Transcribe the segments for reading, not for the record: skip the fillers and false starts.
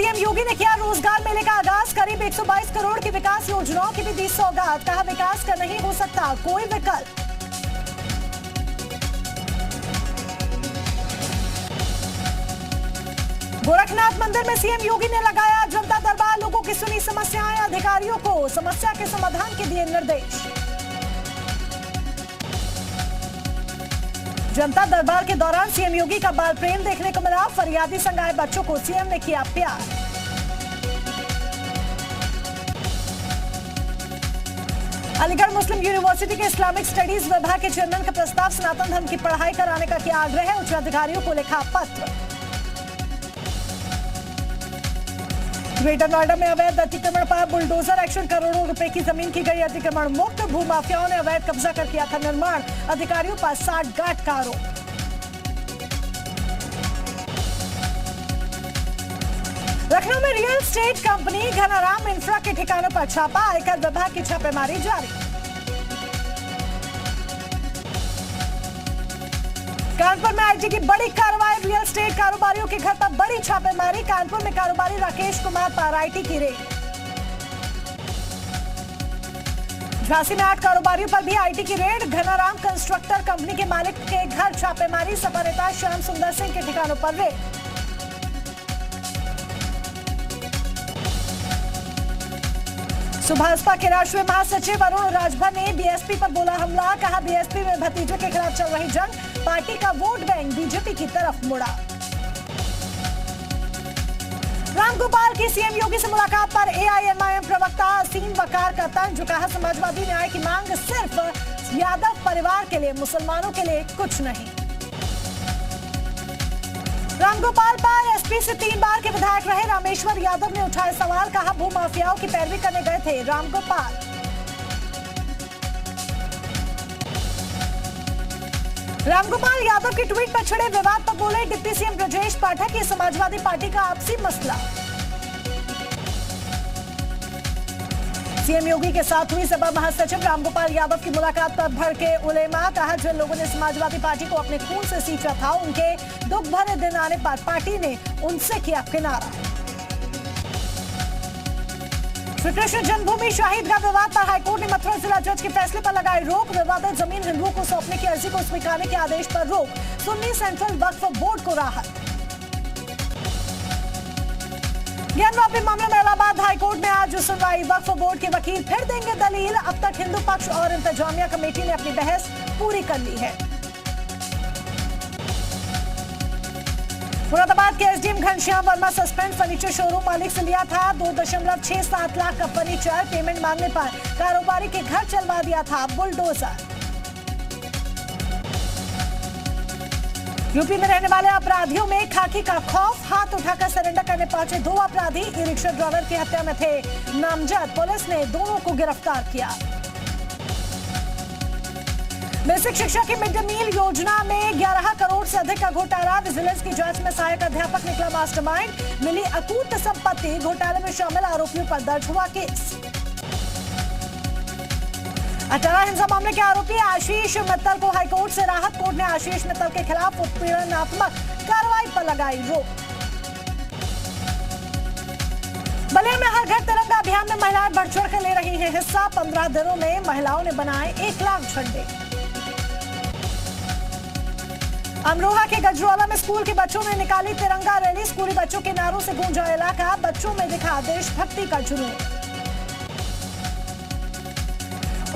CM योगी ने किया रोजगार मेले का आगाज। करीब 122 करोड़ की विकास योजनाओं की भी दी सौगात। कहा विकास का नहीं हो सकता कोई विकल्प। गोरखनाथ मंदिर में सीएम योगी ने लगाया जनता दरबार। लोगों की सुनी समस्याएं, अधिकारियों को समस्या के समाधान के दिए निर्देश। जनता दरबार के दौरान सीएम योगी का बाल प्रेम देखने को मिला। फरियादी संग आए बच्चों को सीएम ने किया प्यार। अलीगढ़ मुस्लिम यूनिवर्सिटी के इस्लामिक स्टडीज विभाग के चेयरमैन का प्रस्ताव। सनातन धर्म की पढ़ाई कराने का किया आग्रह। उच्च अधिकारियों को लिखा पत्र। ग्रेटर नोएडा में अवैध अतिक्रमण पर बुलडोजर एक्शन। करोड़ों रुपए की जमीन की गई अतिक्रमण मुक्त। भूमाफियाओं ने अवैध कब्जा कर किया था निर्माण। अधिकारियों पर साठगांठ का आरोप। लखनऊ में real estate company Ghanaram infra के ठिकानों पर छापा। आयकर विभाग की छापेमारी जारी। कानपुर में आईटी की बड़ी कार्रवाई। रियल एस्टेट कारोबारियों के घर पर बड़ी छापेमारी। कानपुर में कारोबारी राकेश कुमार पर आईटी की रेड। झांसी में 8 कारोबारियों पर भी आईटी की रेड। घनाराम कंस्ट्रक्टर कंपनी के मालिक के घर छापेमारी। सपा नेता श्याम सुंदर सिंह के ठिकानों पर रेड। भाजपा के राष्ट्रीय महासचिव अरुण राजभर ने बीएसपी पर बोला हमला। कहा बीएसपी में भतीजे के खिलाफ चल रही जंग। पार्टी का वोट बैंक बीजेपी की तरफ मुड़ा। रामगोपाल की सीएम योगी से मुलाकात पर एआईएमआईएम प्रवक्ता असीम वकार का तंज। कहा समाजवादी न्याय की मांग सिर्फ यादव परिवार के लिए, मुसलमानों के लिए कुछ नहीं। रामगोपाल पर एसपी से 3 बार के विधायक रहे रामेश्वर यादव ने उठाए सवाल। कहा भूमाफियाओं की पैरवी करने गए थे रामगोपाल। रामगोपाल यादव की ट्वीट पर छिड़े विवाद पर बोले डिप्टी सीएम ब्रजेश पाठक। ये समाजवादी पार्टी का आपसी मसला। सीएम योगी के साथ हुई सपा महासचिव रामगोपाल यादव की मुलाकात पर भड़के उलेमा। कहा जिन लोगों ने समाजवादी पार्टी को अपने खून से सींचा था, उनके दुख भरे दिन आने पर पार्टी ने उनसे किया किनारा। श्री कृष्ण जन्मभूमि शहीदगाह विवाद पर हाईकोर्ट ने मथुरा जिला जज के फैसले पर लगाई रोक। विवादित जमीन हिंदुओं को सौंपने की अर्जी को स्वीकारने के आदेश पर रोक। सुन्नी सेंट्रल वक्फ बोर्ड को राहत। ज्ञानवापी मामले में इलाहाबाद हाईकोर्ट में आज सुनवाई। वक्फ बोर्ड के वकील फिर देंगे दलील। अब तक हिंदू पक्ष और इंतजामिया कमेटी ने अपनी बहस पूरी कर ली है। मुरादाबाद के SDM Ghanshyam Verma suspend. Furniture showroom मालिक से लिया था 2.67 लाख का फर्नीचर। पेमेंट मांगने पर कारोबारी के घर चलवा दिया था बुलडोजर। यूपी में रहने वाले अपराधियों में खाकी का खौफ। हाथ उठाकर सरेंडर करने पहुंचे 2 अपराधी। ई रिक्शा ड्राइवर की हत्या में थे नामजद। पुलिस ने दोनों को गिरफ्तार किया। बेसिक शिक्षा की मिड डे मील योजना में 11 करोड़ से अधिक का घोटाला। विजिलेंस की जांच में सहायक अध्यापक निकला मास्टरमाइंड। मिली अकूत संपत्ति। घोटाले में शामिल आरोपियों पर दर्ज हुआ केस। अटारा हिंसा मामले के आरोपी आशीष मित्तल को हाईकोर्ट से राहत। कोर्ट ने आशीष मित्तल के खिलाफ उत्पीड़नात्मक कार्रवाई पर लगाई रोक। बलिया में हर घर तिरंगा अभियान में महिलाएं बढ़ चढ़ कर ले रही हैं हिस्सा। 15 दिनों में महिलाओं ने बनाए 1 लाख झंडे। अमरोहा के गजरौला में स्कूल के बच्चों ने निकाली तिरंगा रैली। स्कूली बच्चों के नारों से गूंजा इलाका। बच्चों में दिखा देशभक्ति का जुनून।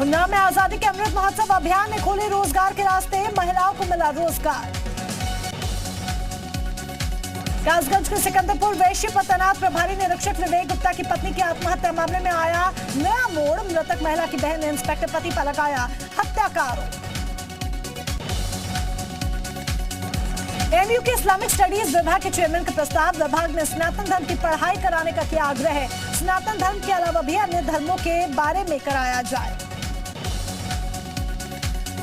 उन्नाव में आजादी के अमृत महोत्सव अभियान ने खोले रोजगार के रास्ते। महिलाओं को मिला रोजगार। कासगंज के सिकंदरपुर वैश्य पर तैनात प्रभारी निरीक्षक विवेक गुप्ता की पत्नी की आत्महत्या मामले में आया नया मोड़। मृतक महिला की बहन ने इंस्पेक्टर पति पर लगाया हत्या का आरोप। एमयू के इस्लामिक स्टडीज विभाग के चेयरमैन का प्रस्ताव। विभाग ने सनातन धर्म की पढ़ाई कराने का किया आग्रह। सनातन धर्म के अलावा भी अन्य धर्मों के बारे में कराया जाए।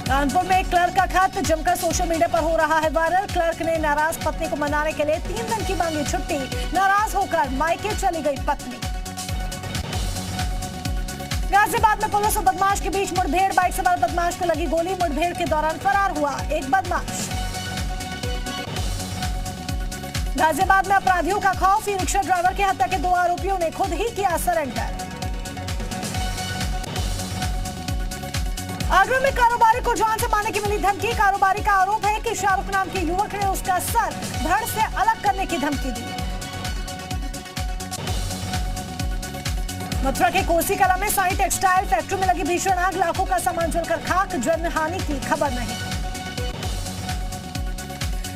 कानपुर में एक क्लर्क का खत जमकर सोशल मीडिया पर हो रहा है वायरल। क्लर्क ने नाराज पत्नी को मनाने के लिए 3 दिन की मांगी छुट्टी। नाराज होकर मायके चली गई पत्नी। गाजियाबाद में पुलिस और बदमाश के बीच मुठभेड़। बाइक सवार बदमाश को लगी गोली। मुठभेड़ के दौरान फरार हुआ एक बदमाश। गाजियाबाद में अपराधियों का खौफ, ई रिक्शा ड्राइवर की हत्या के 2 आरोपियों ने खुद ही किया सरेंडर। आगरा में कारोबारी को जान से मारने की मिली धमकी। कारोबारी का आरोप है कि शाहरुख नाम के युवक ने उसका सर धड़ से अलग करने की धमकी दी। मथुरा के कोसी कला में साई टेक्सटाइल फैक्ट्री में लगी भीषण आग, लाखों का सामान जलकर खाक, जनहानि की खबर नहीं।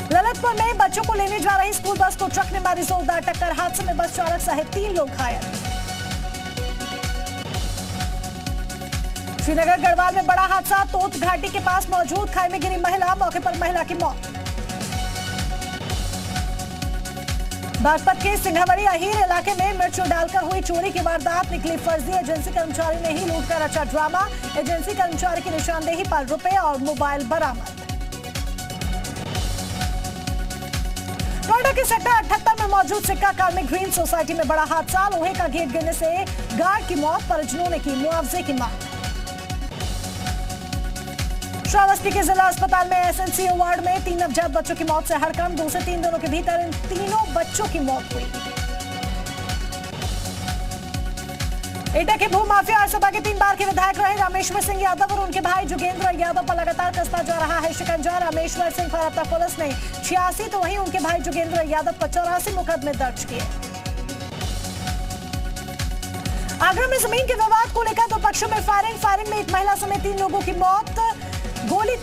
ललितपुर में बच्चों को लेने जा रही स्कूल बस को ट्रक ने मारी जोरदार टक्कर, हादसे में बस चालक सहित 3 लोग घायल। श्रीनगर गढ़वाल में बड़ा हादसा, तोत घाटी के पास मौजूद खाई में गिरी महिला, मौके पर महिला की मौत। बागपत के सिंघावड़ी अहीर इलाके में मिर्च डालकर हुई चोरी की वारदात, निकली फर्जी एजेंसी कर्मचारी ने ही लूट कर रचा ड्रामा। एजेंसी कर्मचारी की निशानदेही पर रुपए और मोबाइल बरामद। नोएडा के सेक्टर 78 में मौजूद सिक्का कार्मिक ग्रीन सोसाइटी में बड़ा हादसा, लोहे का गेट गिरने से गार्ड की मौत, परिजनों ने की मुआवजे की मांग। श्रावस्ती के जिला अस्पताल में एसएनसीओ वार्ड में 3 नवजात बच्चों की मौत से हड़कंप, 2 से 3 दिनों के भीतर इन तीनों बच्चों की मौत हुई। एटा के भूमाफिया और सपा के 3 बार के विधायक रहे रामेश्वर सिंह यादव और उनके भाई जोगेंद्र यादव पर लगातार कसता जा रहा है शिकंजा। रामेश्वर सिंह पर अब तक पुलिस ने 86 तो वहीं उनके भाई जोगेंद्र यादव पर 84 मुकदमे दर्ज किए। आगरा में जमीन के विवाद को लेकर 2 पक्षों में फायरिंग में एक महिला समेत 3 लोगों की मौत,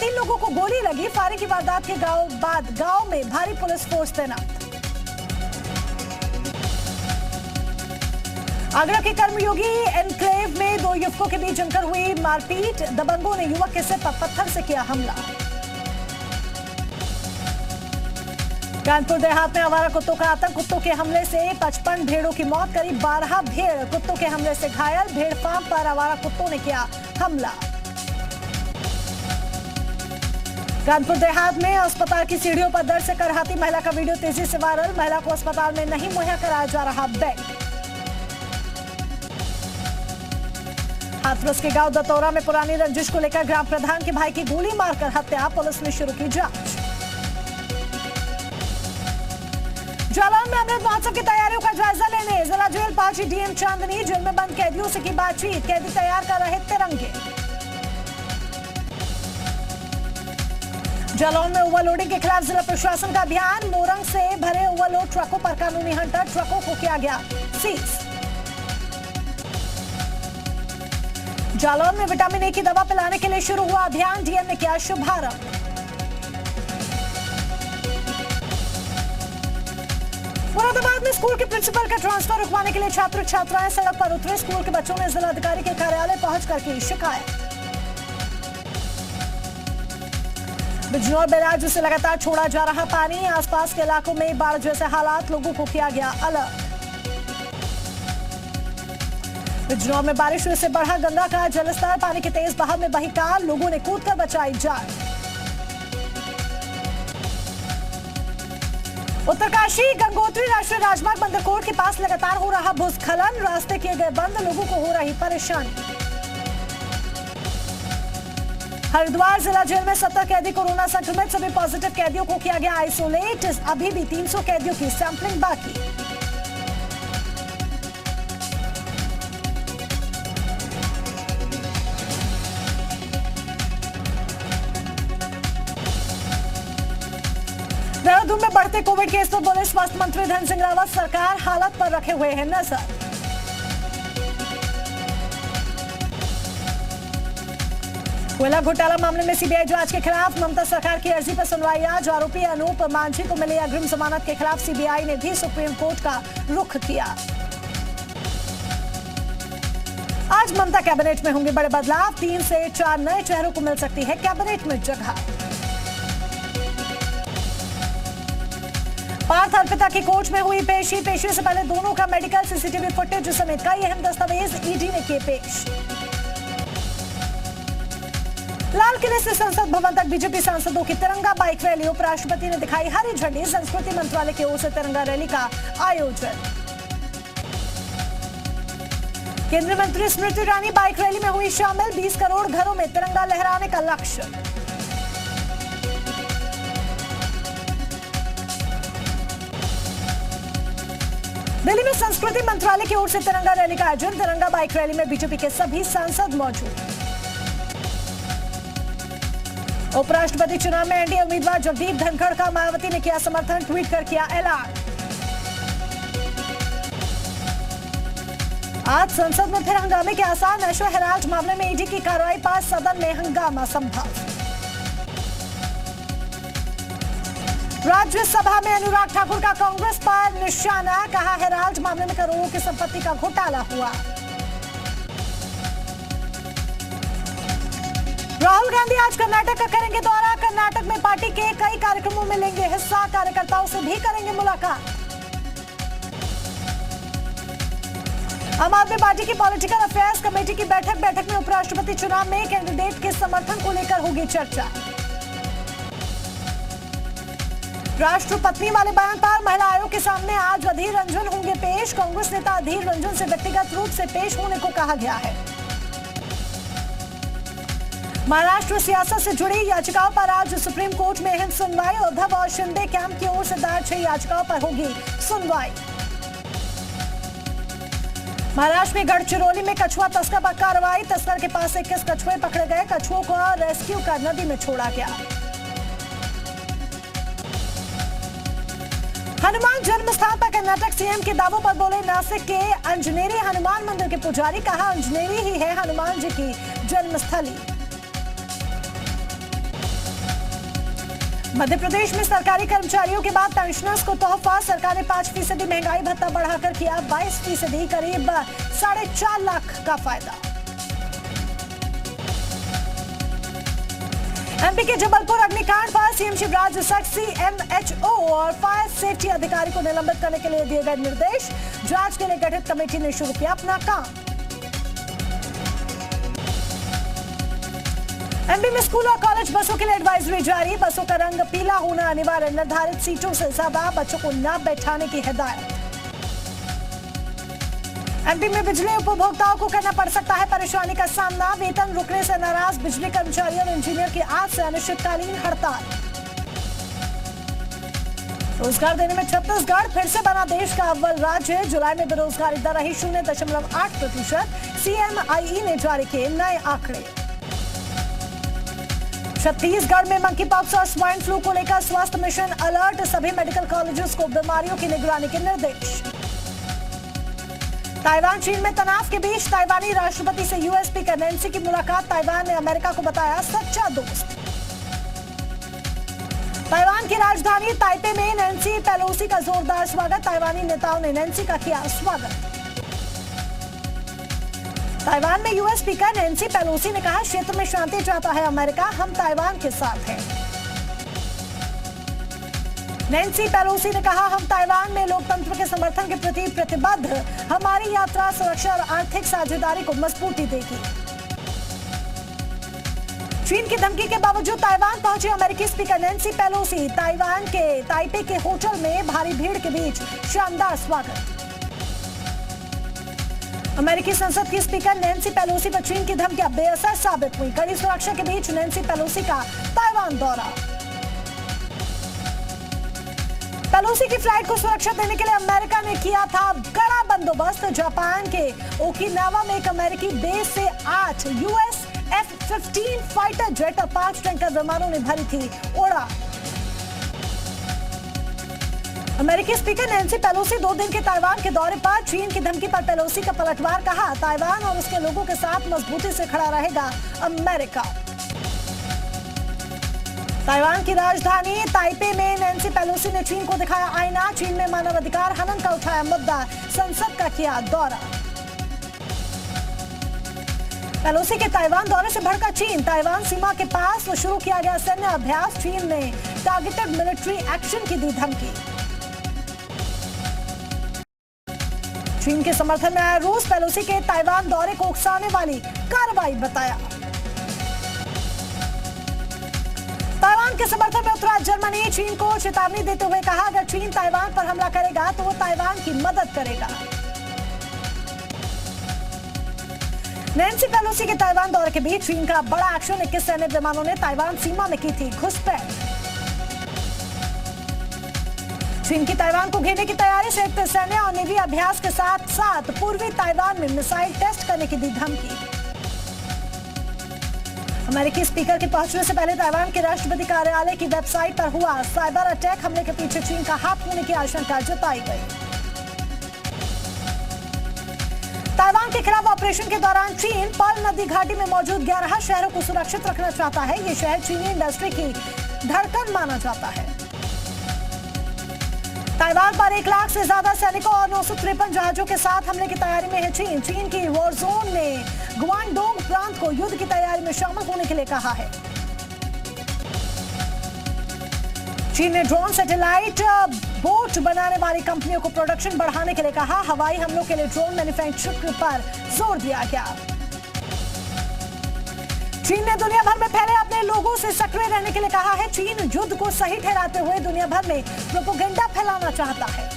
3 लोगों को गोली लगी। फायरिंग की वारदात के बाद गांव में भारी पुलिस फोर्स तैनात। आगरा के कर्मयोगी एनक्लेव में 2 युवकों के बीच जमकर हुई मारपीट, दबंगों ने युवक के सिर पर पत्थर से किया हमला। कानपुर देहात में आवारा कुत्तों का आतंक, कुत्तों के हमले से 55 भेड़ों की मौत, करीब 12 भेड़ कुत्तों के हमले से घायल। भेड़ फार्म पर आवारा कुत्तों ने किया हमला। कानपुर देहात में अस्पताल की सीढ़ियों पर दर्द से करहाती महिला का वीडियो तेजी से वायरल, महिला को अस्पताल में नहीं मुहैया कराया जा रहा बेड। हाथरस के गांव दतौरा में पुरानी रंजिश को लेकर ग्राम प्रधान के भाई की गोली मारकर हत्या, पुलिस ने शुरू की जांच। जालौन में अमृत महोत्सव की तैयारियों का जायजा लेने जिला जेल पहुंची डीएम चांदनी, जेल में बंद कैदियों से की बातचीत, कैदी तैयार कर रहे तिरंगे। जालौन में ओवरलोडिंग के खिलाफ जिला प्रशासन का अभियान, मोरंग से भरे ओवरलोड ट्रकों पर कानूनी हंटर, ट्रकों को किया गया सीज। जालौन में विटामिन ए की दवा पिलाने के लिए शुरू हुआ अभियान, डीएम ने किया शुभारंभ। मुरादाबाद में स्कूल के प्रिंसिपल का ट्रांसफर रुकवाने के लिए छात्र छात्राएं सड़क पर उतरे, स्कूल के बच्चों ने जिलाधिकारी के कार्यालय पहुंचकर की शिकायत। बिजनौर बैराज से लगातार छोड़ा जा रहा पानी, आसपास के इलाकों में बाढ़ जैसे हालात, लोगों को किया गया अलर्ट। बिजनौर में बारिश से बढ़ा गंगा का जलस्तर, पानी के तेज बहाव में बही कार, लोगों ने कूदकर बचाई जान। उत्तरकाशी गंगोत्री राष्ट्रीय राजमार्ग बंदरकोट के पास लगातार हो रहा भूस्खलन, रास्ते किए गए बंद, लोगों को हो रही परेशानी। हरिद्वार जिला जेल में 70 कैदी कोरोना संक्रमित, सभी पॉजिटिव कैदियों को किया गया आइसोलेट, अभी भी 300 कैदियों की सैंपलिंग बाकी। देहरादून में बढ़ते कोविड केस पर बोले स्वास्थ्य मंत्री धन सिंह रावत, सरकार हालत पर रखे हुए है नजर। कोयला घोटाला मामले में सीबीआई जांच के खिलाफ ममता सरकार की अर्जी पर सुनवाई आज, आरोपी अनूप मांझी को मिली अग्रिम जमानत के खिलाफ सीबीआई ने भी सुप्रीम कोर्ट का रुख किया। आज ममता कैबिनेट में होंगे बड़े बदलाव, 3 से 4 नए चेहरों को मिल सकती है कैबिनेट में जगह। पार्थ अर्पिता की कोर्ट में हुई पेशी से पहले दोनों का मेडिकल, सीसीटीवी फुटेज समेत कई अहम दस्तावेज ईडी ने किए पेश। लाल किले से संसद भवन तक बीजेपी सांसदों की तिरंगा बाइक रैली, उपराष्ट्रपति ने दिखाई हरी झंडी, संस्कृति मंत्रालय की ओर से तिरंगा रैली का आयोजन। केंद्रीय मंत्री स्मृति ईरानी बाइक रैली में हुई शामिल, 20 करोड़ घरों में तिरंगा लहराने का लक्ष्य। दिल्ली में संस्कृति मंत्रालय की ओर से तिरंगा रैली का आयोजन। तिरंगा बाइक रैली में बीजेपी के सभी सांसद मौजूद। उपराष्ट्रपति चुनाव में एनडीए उम्मीदवार जगदीप धनखड़ का मायावती ने किया समर्थन, ट्वीट कर किया ऐलान। आज संसद में फिर हंगामे के आसार। नशो हेराल्ड मामले में ईडी की कार्रवाई पर सदन में हंगामा संभव। राज्यसभा में अनुराग ठाकुर का कांग्रेस पर निशाना, कहा हेराल्ड मामले में करोड़ों की संपत्ति का घोटाला हुआ। राहुल गांधी आज कर्नाटक का करेंगे दौरा। कर्नाटक में पार्टी के कई कार्यक्रमों में लेंगे हिस्सा, कार्यकर्ताओं से भी करेंगे मुलाकात। आम आदमी पार्टी की पॉलिटिकल अफेयर्स कमेटी की बैठक में उपराष्ट्रपति चुनाव में कैंडिडेट के समर्थन को लेकर होगी चर्चा। राष्ट्रपत्नी वाले बयान पर महिला आयोग के सामने आज अधीर रंजन होंगे पेश। कांग्रेस नेता अधीर रंजन से व्यक्तिगत रूप से पेश होने को कहा गया है। महाराष्ट्र सियासत से जुड़ी याचिकाओं पर आज सुप्रीम कोर्ट में अहम सुनवाई। उद्धव और शिंदे कैंप की ओर से दायर 6 याचिकाओं पर होगी सुनवाई। महाराष्ट्र में गढ़चिरौली में कछुआ तस्कर पर कार्रवाई। तस्कर के पास 21 कछुए पकड़े गए। कछुओं को रेस्क्यू कर नदी में छोड़ा गया। हनुमान जन्म स्थान पर कर्नाटक सीएम के दावों पर बोले नासिक के अंजनेरी हनुमान मंदिर के पुजारी। कहा अंजनेरी ही है हनुमान जी की जन्मस्थली। मध्य प्रदेश में सरकारी कर्मचारियों के बाद पेंशनर्स को तोहफा। सरकार ने 5% महंगाई भत्ता बढ़ाकर किया 22%, करीब 4.5 लाख का फायदा। एमपी के जबलपुर अग्निकांड पर सीएम शिवराज सीएमएचओ और फायर सेफ्टी अधिकारी को निलंबित करने के लिए दिए गए निर्देश। जांच के लिए गठित कमेटी ने शुरू किया अपना काम। एमपी में स्कूल और कॉलेज बसों के लिए एडवाइजरी जारी। बसों का रंग पीला होना अनिवार्य। निर्धारित सीटों से ज्यादा बच्चों को न बैठाने की हिदायत। एमपी में बिजली उपभोक्ताओं को करना पड़ सकता है परेशानी का सामना। वेतन रुकने से नाराज बिजली कर्मचारी और इंजीनियर की आज से अनिश्चितकालीन हड़ताल। रोजगार देने में छत्तीसगढ़ फिर से बना देश का अव्वल राज्य। जुलाई में बेरोजगारी दर रही 0.8%। सीएमआईई ने जारी किए नए आंकड़े। छत्तीसगढ़ में मंकी पॉक्स और स्वाइन फ्लू को लेकर स्वास्थ्य मिशन अलर्ट। सभी मेडिकल कॉलेजों को बीमारियों की निगरानी के निर्देश। ताइवान चीन में तनाव के बीच ताइवानी राष्ट्रपति से यूएस स्पीकर नैन्सी की मुलाकात। ताइवान ने अमेरिका को बताया सच्चा दोस्त। ताइवान की राजधानी ताइपे में नैन्सी पेलोसी का जोरदार स्वागत। ताइवानी नेताओं ने नैन्सी का किया स्वागत। ताइवान में यूएस स्पीकर नैन्सी पेलोसी ने कहा क्षेत्र में शांति चाहता है अमेरिका, हम ताइवान के साथ हैं। नैन्सी पेलोसी ने कहा हम ताइवान में लोकतंत्र के समर्थन के प्रति प्रतिबद्ध। हमारी यात्रा सुरक्षा और आर्थिक साझेदारी को मजबूती देगी। चीन की धमकी के बावजूद ताइवान पहुंचे अमेरिकी स्पीकर नैन्सी पेलोसी। ताइवान के ताइपे के होटल में भारी भीड़ के बीच शानदार स्वागत। अमेरिकी संसद की स्पीकर नैन्सी पेलोसी पर चीन की धमकियां बेअसर साबित हुई। कड़ी सुरक्षा के बीच नैन्सी पेलोसी का ताइवान दौरा। पेलोसी की फ्लाइट को सुरक्षा देने के लिए अमेरिका ने किया था कड़ा बंदोबस्त। जापान के ओकिनावा में एक अमेरिकी बेस से 8 यूएस F-15 फाइटर जेट और 5 टैंकर विमानों ने भरी थी उड़ा। अमेरिकी स्पीकर नैन्सी पेलोसी 2 दिन के ताइवान के दौरे पर। चीन की धमकी पर पेलोसी का पलटवार। कहा ताइवान और उसके लोगों के साथ मजबूती से खड़ा रहेगा अमेरिका। ताइवान की राजधानी ताइपे में नैन्सी पेलोसी ने चीन को दिखाया आईना। चीन में मानवाधिकार हनन का उठाया मुद्दा। संसद का किया दौरा। पेलोसी के ताइवान दौरे से भड़का चीन। ताइवान सीमा के पास शुरू किया गया सैन्य अभ्यास। चीन ने टारगेटेड मिलिट्री एक्शन की दी धमकी। चीन के समर्थन में आया रूस। पेलोसी के ताइवान दौरे को उकसाने वाली कार्रवाई बताया। ताइवान के समर्थन में उतरा जर्मनी। चीन को चेतावनी देते हुए कहा अगर चीन ताइवान पर हमला करेगा तो वो ताइवान की मदद करेगा। नैन्सी पेलोसी के ताइवान दौरे के बीच चीन का बड़ा एक्शन। 21 सैन्य विमानों ने ताइवान सीमा में की थी घुसपैठ। चीन की ताइवान को घेरने की तैयारी, संयुक्त सैन्य और नेवी अभ्यास के साथ साथ पूर्वी ताइवान में मिसाइल टेस्ट करने की दी धमकी। अमेरिकी स्पीकर के पहुंचने से पहले ताइवान के राष्ट्रपति कार्यालय की वेबसाइट पर हुआ साइबर अटैक, हमले के पीछे चीन का हाथ होने की आशंका जताई गई। ताइवान के खिलाफ ऑपरेशन के दौरान चीन पर्ल नदी घाटी में मौजूद 11 शहरों को सुरक्षित रखना चाहता है। ये शहर चीनी इंडस्ट्री की धड़कन माना जाता है। ताइवान पर 1 लाख से ज्यादा सैनिकों और 953 जहाजों के साथ हमले की तैयारी में है चीन। चीन की वॉर जोन ने गुआंगडोंग प्रांत को युद्ध की तैयारी में शामिल होने के लिए कहा है। चीन ने ड्रोन, सैटेलाइट, बोट बनाने वाली कंपनियों को प्रोडक्शन बढ़ाने के लिए कहा। हवाई हमलों के लिए ड्रोन मैन्युफैक्चरिंग पर जोर दिया गया। चीन ने दुनिया भर में फैले अपने लोगों से सक्रिय रहने के लिए कहा है। चीन युद्ध को सही ठहराते हुए दुनिया भर में प्रोपेगेंडा फैलाना चाहता है।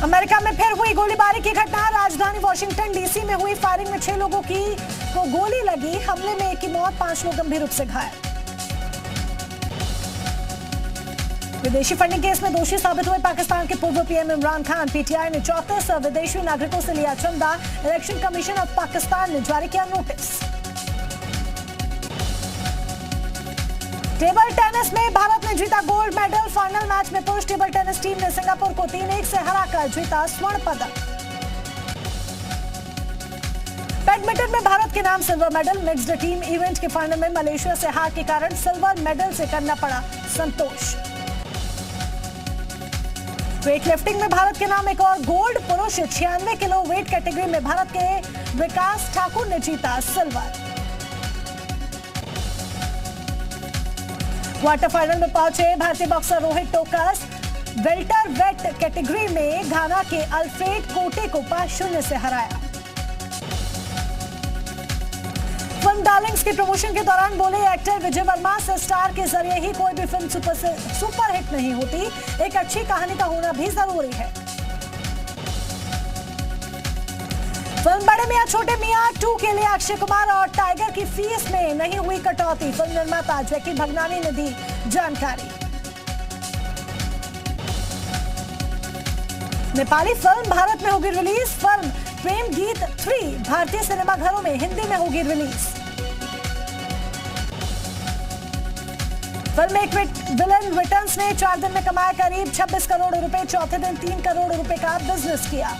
अमेरिका में फिर हुई गोलीबारी की घटना। राजधानी वॉशिंगटन डीसी में हुई फायरिंग में 6 लोगों को गोली लगी। हमले में 1 की मौत, 5 लोग गंभीर रूप से घायल। विदेशी फंडिंग केस में दोषी साबित हुए पाकिस्तान के पूर्व पीएम इमरान खान। पीटीआई ने 34 विदेशी नागरिकों से लिया चंदा। इलेक्शन कमीशन ऑफ पाकिस्तान ने जारी किया नोटिस। टेबल टेनिस में भारत ने जीता गोल्ड मेडल। फाइनल मैच में पुरुष टेबल टेनिस टीम ने सिंगापुर को 3-1 से हराकर जीता स्वर्ण पदक। बैडमिंटन में भारत के नाम silver medal. Mixed team event के फाइनल में मलेशिया से हार के कारण सिल्वर मेडल से करना पड़ा संतोष। वेट लिफ्टिंग में भारत के नाम एक और गोल्ड। पुरुष 96 किलो वेट कैटेगरी में भारत के विकास ठाकुर ने जीता सिल्वर। क्वार्टर फाइनल में पहुंचे भारतीय boxer Rohit Tokas. Welter weight category में घाना के अल्फ्रेड कोटे को 5-0 से हराया। फिल्म डार्लिंग्स के प्रमोशन के दौरान बोले एक्टर विजय वर्मा, स्टार के जरिए ही कोई भी फिल्म सुपरहिट नहीं होती, एक अच्छी कहानी का होना भी जरूरी है। फिल्म बड़े मियां छोटे मियां 2 के लिए अक्षय कुमार और टाइगर की फीस में नहीं हुई कटौती। फिल्म निर्माता जैकी भगनानी ने दी जानकारी। नेपाली फिल्म भारत में होगी रिलीज। फिल्म प्रेम गीत 3 भारतीय सिनेमाघरों में हिंदी में होगी रिलीज। फिल्म एक विलन रिटर्न्स ने 4 दिन में कमाया करीब 26 करोड़ रुपए। चौथे दिन 3 करोड़ रुपए का बिजनेस किया।